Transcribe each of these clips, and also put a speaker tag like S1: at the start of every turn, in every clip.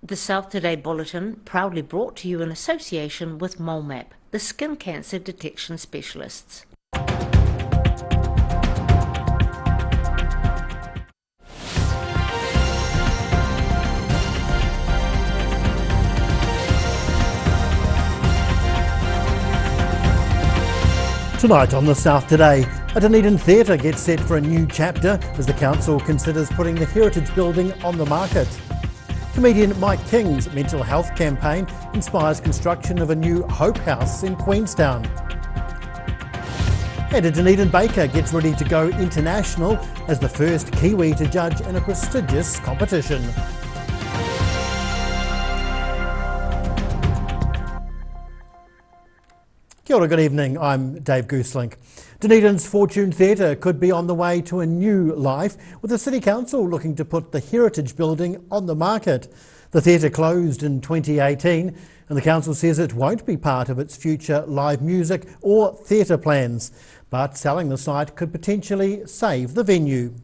S1: The South Today Bulletin, proudly brought to you in association with MoleMap, the skin cancer detection specialists.
S2: Tonight on the South Today, a Dunedin theatre gets set for a new chapter as the council considers putting the heritage building on the market. Comedian Mike King's mental health campaign inspires construction of a new Hope House in Queenstown. And a Dunedin baker gets ready to go international as the first Kiwi to judge in a prestigious competition. Kia ora, good evening, I'm Dave Gooselink. Dunedin's Fortune Theatre could be on the way to a new life, with the City Council looking to put the heritage building on the market. The theatre closed in 2018 and the council says it won't be part of its future live music or theatre plans, but selling the site could potentially save the venue.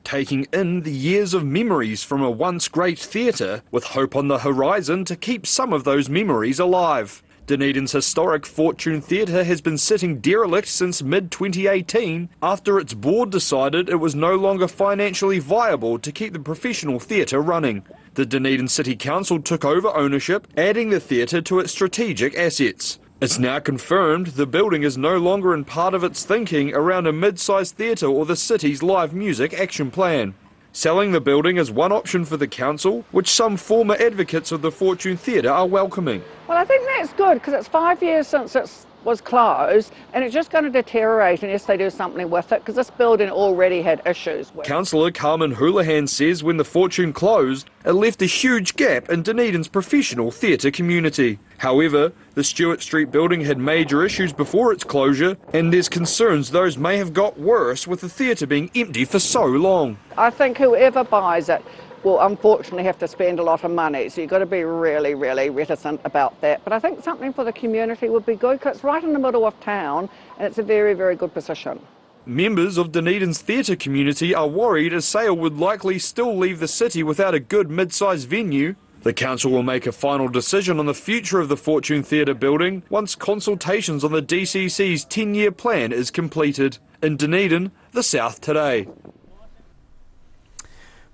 S3: Taking in the years of memories from a once great theatre, with hope on the horizon to keep some of those memories alive. Dunedin's historic Fortune Theatre has been sitting derelict since mid-2018 after its board decided it was no longer financially viable to keep the professional theatre running. The Dunedin City Council took over ownership, adding the theatre to its strategic assets. It's now confirmed the building is no longer in part of its thinking around a mid-sized theatre or the city's live music action plan. Selling the building is one option for the council, which some former advocates of the Fortune Theatre are welcoming.
S4: Well, I think that's good because it's 5 years since it was closed and it's just going to deteriorate unless they do something with it because this building already had issues with.
S3: Councillor Carmen Houlihan says when the Fortune closed, it left a huge gap in Dunedin's professional theatre community. However, the Stewart Street building had major issues before its closure, and there's concerns those may have got worse with the theatre being empty for so long.
S4: I think whoever buys it will unfortunately have to spend a lot of money, so you've got to be really, really reticent about that. But I think something for the community would be good because it's right in the middle of town and it's a very, very good position.
S3: Members of Dunedin's theatre community are worried a sale would likely still leave the city without a good mid-sized venue. The council will make a final decision on the future of the Fortune Theatre building once consultations on the DCC's 10-year plan is completed. In Dunedin, the South Today.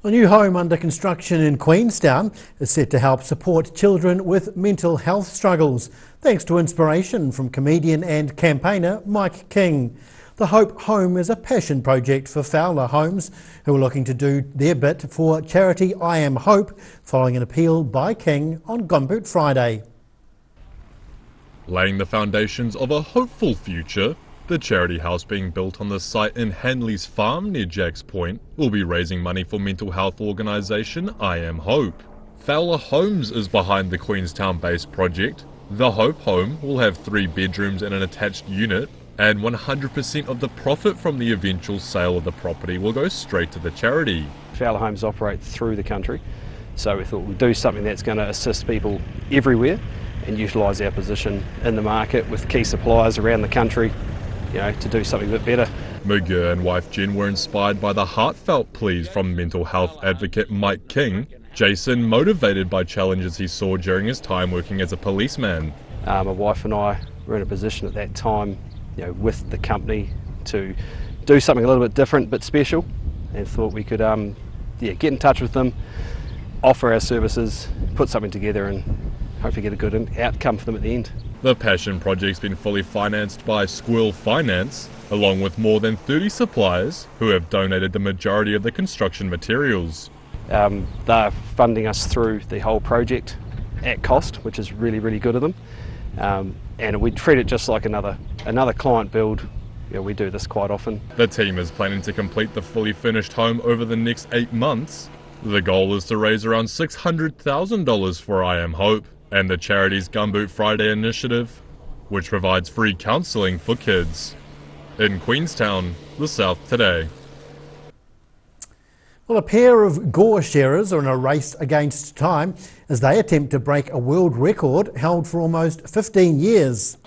S2: A new home under construction in Queenstown is set to help support children with mental health struggles, thanks to inspiration from comedian and campaigner Mike King. The Hope Home is a passion project for Fowler Homes, who are looking to do their bit for charity I Am Hope, following an appeal by King on Gumboot Friday.
S5: Laying the foundations of a hopeful future, the charity house being built on the site in Henley's Farm near Jacks Point will be raising money for mental health organisation I Am Hope. Fowler Homes is behind the Queenstown-based project. The Hope Home will have 3 bedrooms and an attached unit, and 100% of the profit from the eventual sale of the property will go straight to the charity.
S6: Fowler Homes operate through the country, so we thought we'd do something that's going to assist people everywhere and utilise our position in the market with key suppliers around the country, to do something a bit better.
S5: McGurr and wife Jen were inspired by the heartfelt pleas from mental health advocate Mike King. Jason motivated by challenges he saw during his time working as a policeman.
S6: My wife and I were in a position at that time with the company to do something a little bit different but special, and thought we could get in touch with them, offer our services, put something together and hopefully get a good outcome for them at the end.
S5: The Passion Project's been fully financed by Squill Finance, along with more than 30 suppliers who have donated the majority of the construction materials.
S6: They're funding us through the whole project at cost, which is really, really good of them. And we treat it just like another client build. We do this quite often.
S5: The team is planning to complete the fully finished home over the next 8 months. The goal is to raise around $600,000 for I Am Hope and the charity's Gumboot Friday initiative, which provides free counselling for kids. In Queenstown, the South Today.
S2: Well, a pair of gore sharers are in a race against time as they attempt to break a world record held for almost 15 years.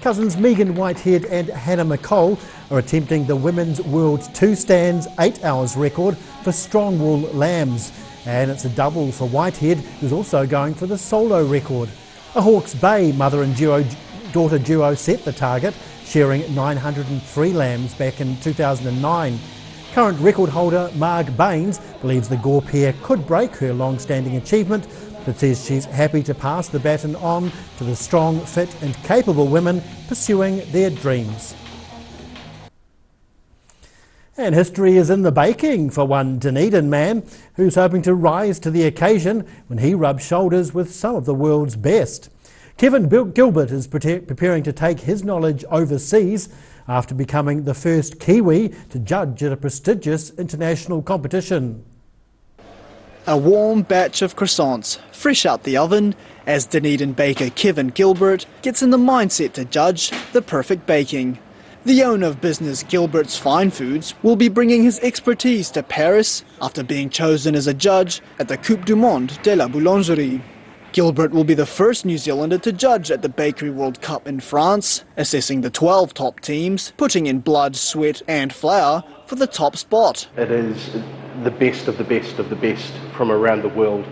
S2: Cousins Megan Whitehead and Hannah McCall are attempting the Women's World 2 Stands 8 hours record for strong wool lambs. And it's a double for Whitehead, who's also going for the solo record. A Hawke's Bay mother and daughter duo set the target, sharing 903 lambs back in 2009. Current record holder Marg Baines believes the Gore pair could break her long-standing achievement, but says she's happy to pass the baton on to the strong, fit and capable women pursuing their dreams. And history is in the baking for one Dunedin man who's hoping to rise to the occasion when he rubs shoulders with some of the world's best. Kevin Gilbert is preparing to take his knowledge overseas after becoming the first Kiwi to judge at a prestigious international competition.
S7: A warm batch of croissants, fresh out the oven, as Dunedin baker Kevin Gilbert gets in the mindset to judge the perfect baking. The owner of business Gilbert's Fine Foods will be bringing his expertise to Paris after being chosen as a judge at the Coupe du Monde de la Boulangerie. Gilbert will be the first New Zealander to judge at the Bakery World Cup in France, assessing the 12 top teams, putting in blood, sweat and flour for the top spot.
S6: It is the best of the best of the best from around the world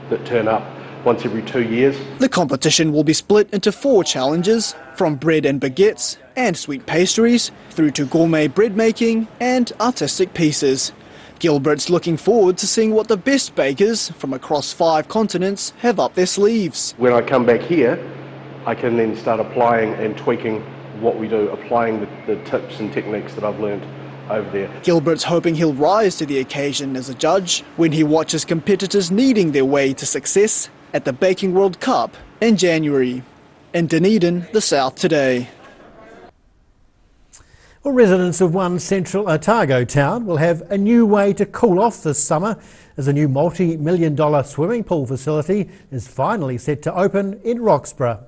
S6: that turn up once every 2 years.
S7: The competition will be split into 4 challenges, from bread and baguettes and sweet pastries, through to gourmet bread making and artistic pieces. Gilbert's looking forward to seeing what the best bakers from across 5 continents have up their sleeves.
S6: When I come back here, I can then start applying and tweaking what we do, applying the tips and techniques that I've learned over there.
S7: Gilbert's hoping he'll rise to the occasion as a judge when he watches competitors kneading their way to success at the Baking World Cup in January. In Dunedin, the South Today.
S2: Well, residents of one central Otago town will have a new way to cool off this summer as a new multi-million-dollar swimming pool facility is finally set to open in Roxburgh.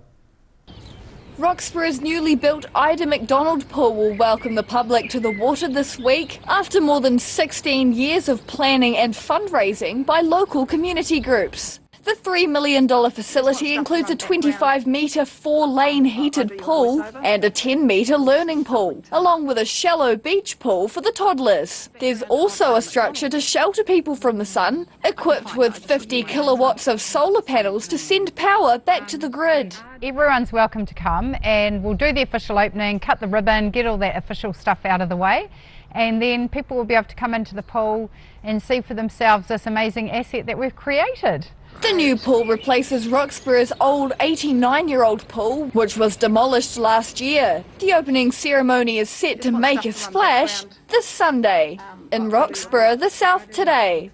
S8: Roxburgh's newly built Ida McDonald pool will welcome the public to the water this week after more than 16 years of planning and fundraising by local community groups. The $3 million facility includes a 25-metre 4-lane heated pool and a 10-metre learning pool, along with a shallow beach pool for the toddlers. There's also a structure to shelter people from the sun, equipped with 50 kilowatts of solar panels to send power back to the grid.
S9: Everyone's welcome to come, and we'll do the official opening, cut the ribbon, get all that official stuff out of the way, and then people will be able to come into the pool and see for themselves this amazing asset that we've created.
S8: The new pool replaces Roxburgh's old 89-year-old pool, which was demolished last year. The opening ceremony is set to make a splash this Sunday. In Roxburgh, the South Today.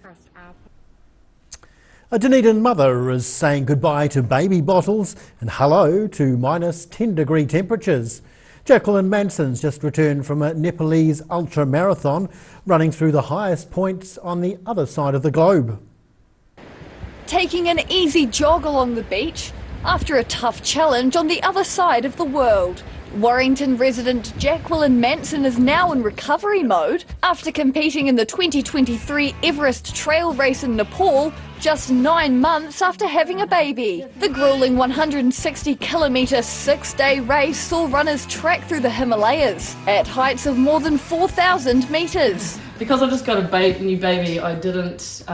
S2: A Dunedin mother is saying goodbye to baby bottles and hello to minus 10-degree temperatures. Jacqueline Manson's just returned from a Nepalese ultra-marathon running through the highest points on the other side of the globe.
S8: Taking an easy jog along the beach after a tough challenge on the other side of the world. Warrington resident Jacqueline Manson is now in recovery mode after competing in the 2023 Everest Trail Race in Nepal just 9 months after having a baby. The grueling 160-kilometre 6-day race saw runners trek through the Himalayas at heights of more than 4,000 metres.
S10: Because I just got a new baby, I didn't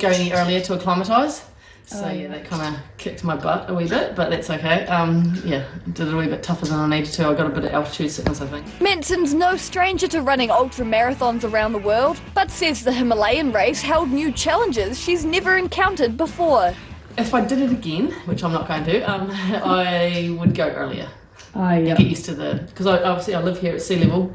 S10: go any earlier to acclimatise. So yeah, that kind of kicked my butt a wee bit, but that's okay. Yeah, did it a wee bit tougher than I needed to. I got a bit of altitude sickness, I think.
S8: Manson's no stranger to running ultra marathons around the world, but says the Himalayan race held new challenges she's never encountered before.
S10: If I did it again, which I'm not going to, I would go earlier.
S11: Yeah.
S10: Get used to because obviously I live here at sea level.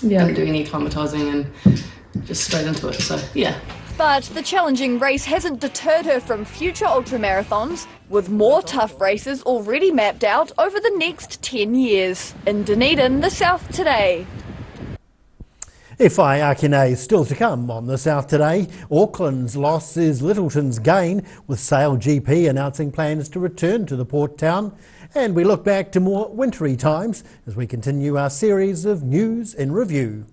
S11: Yeah.
S10: Don't do any acclimatising and just straight into it. So yeah.
S8: But the challenging race hasn't deterred her from future ultramarathons, with more tough races already mapped out over the next 10 years. In Dunedin, the South Today.
S2: FI Akine still to come on the South Today. Auckland's loss is Littleton's gain, with Sail GP announcing plans to return to the port town. And we look back to more wintry times as we continue our series of News in Review.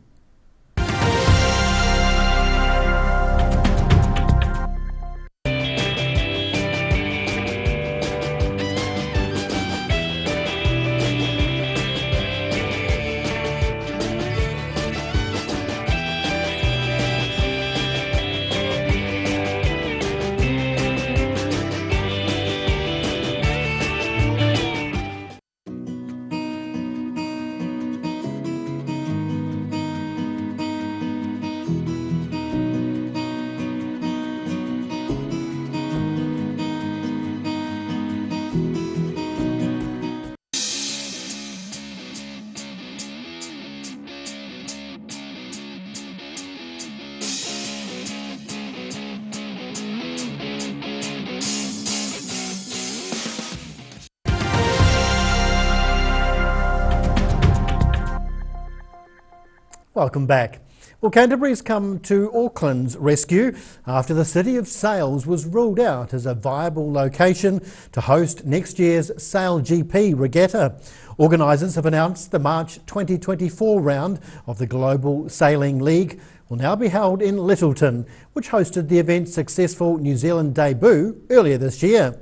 S2: Welcome back. Well, Canterbury's come to Auckland's rescue after the City of Sails was ruled out as a viable location to host next year's Sail GP regatta. Organisers have announced the March 2024 round of the Global Sailing League will now be held in Lyttelton, which hosted the event's successful New Zealand debut earlier this year.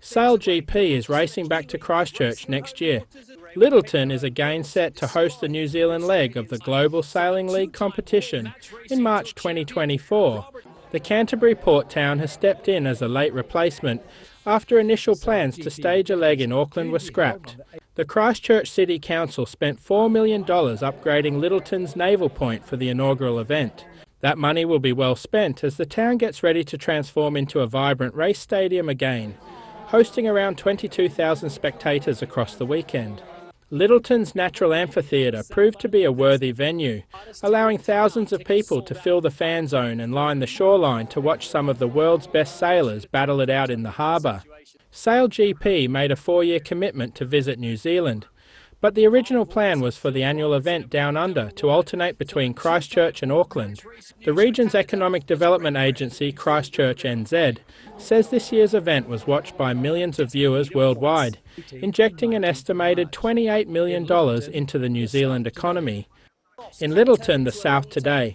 S11: Sail GP is racing back to Christchurch next year. Lyttelton is again set to host the New Zealand leg of the Global Sailing League competition in March 2024. The Canterbury port town has stepped in as a late replacement after initial plans to stage a leg in Auckland were scrapped. The Christchurch City Council spent $4 million upgrading Lyttelton's naval point for the inaugural event. That money will be well spent as the town gets ready to transform into a vibrant race stadium again, hosting around 22,000 spectators across the weekend. Lyttelton's natural amphitheatre proved to be a worthy venue, allowing thousands of people to fill the fan zone and line the shoreline to watch some of the world's best sailors battle it out in the harbour. Sail GP made a 4-year commitment to visit New Zealand, but the original plan was for the annual event down under to alternate between Christchurch and Auckland. The region's economic development agency, Christchurch NZ, says this year's event was watched by millions of viewers worldwide, injecting an estimated $28 million into the New Zealand economy. In Lyttelton, the South today.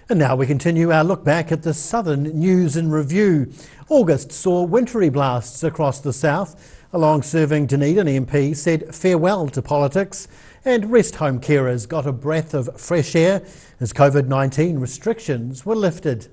S2: And now we continue our look back at the Southern News and Review. August saw wintry blasts across the south. A long-serving Dunedin MP said farewell to politics, and rest home carers got a breath of fresh air as COVID-19 restrictions were lifted.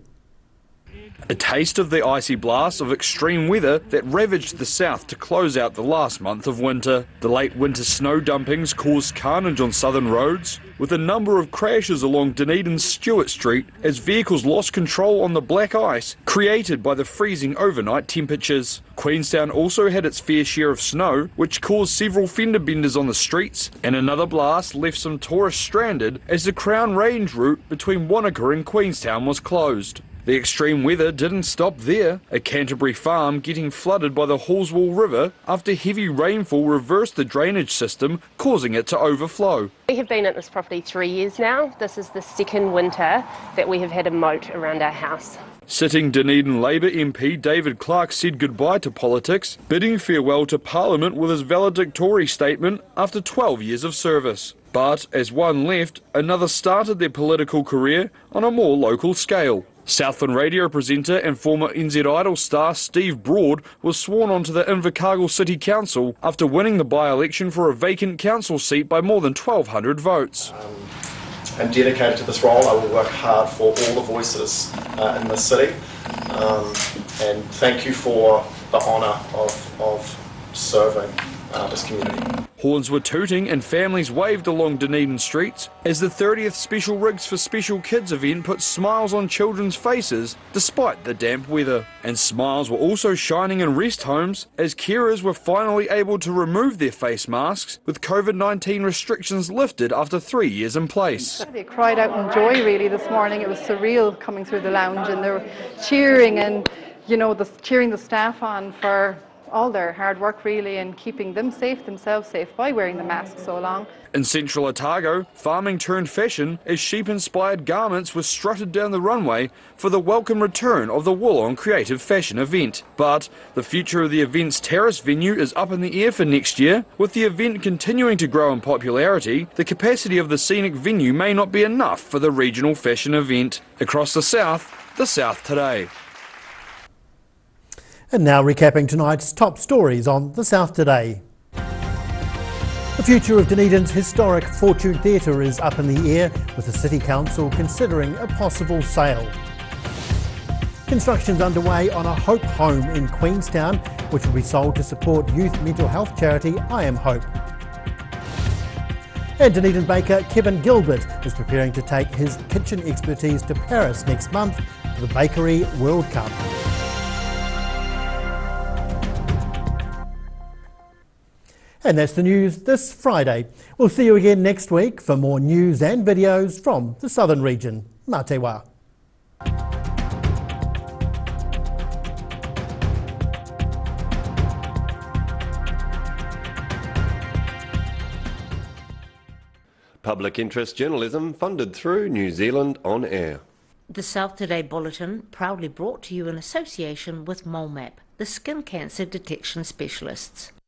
S3: A taste of the icy blast of extreme weather that ravaged the south to close out the last month of winter. The late winter snow dumpings caused carnage on southern roads, with a number of crashes along Dunedin's Stewart Street as vehicles lost control on the black ice created by the freezing overnight temperatures. Queenstown also had its fair share of snow, which caused several fender benders on the streets, and another blast left some tourists stranded as the Crown Range route between Wanaka and Queenstown was closed. The extreme weather didn't stop there. A Canterbury farm getting flooded by the Hallswell River after heavy rainfall reversed the drainage system, causing it to overflow.
S12: We have been at this property 3 years now. This is the second winter that we have had a moat around our house.
S3: Sitting Dunedin Labour MP David Clark said goodbye to politics, bidding farewell to Parliament with his valedictory statement after 12 years of service. But as one left, another started their political career on a more local scale. Southland radio presenter and former NZ Idol star Steve Broad was sworn onto the Invercargill City Council after winning the by-election for a vacant council seat by more than 1,200 votes.
S13: I'm dedicated to this role. I will work hard for all the voices in this city, and thank you for the honour of serving this community.
S3: Horns were tooting and families waved along Dunedin streets as the 30th Special Rigs for Special Kids event put smiles on children's faces despite the damp weather. And smiles were also shining in rest homes as carers were finally able to remove their face masks with COVID-19 restrictions lifted after 3 years in place.
S14: They cried out in joy really this morning. It was surreal coming through the lounge, and they were cheering and, you know, cheering the staff on for all their hard work really and keeping themselves safe by wearing the mask so long.
S3: In central Otago, farming turned fashion as sheep-inspired garments were strutted down the runway for the welcome return of the Wollong Creative Fashion event. But the future of the event's terrace venue is up in the air for next year. With the event continuing to grow in popularity, the capacity of the scenic venue may not be enough for the regional fashion event. Across the South today.
S2: And now recapping tonight's top stories on the South Today. The future of Dunedin's historic Fortune Theatre is up in the air, with the City Council considering a possible sale. Construction's underway on a Hope home in Queenstown, which will be sold to support youth mental health charity I Am Hope. And Dunedin baker Kevin Gilbert is preparing to take his kitchen expertise to Paris next month for the Bakery World Cup. And that's the news this Friday. We'll see you again next week for more news and videos from the Southern region. Mā te wā.
S15: Public interest journalism funded through New Zealand On Air.
S1: The South Today Bulletin proudly brought to you in association with MoleMap, the skin cancer detection specialists.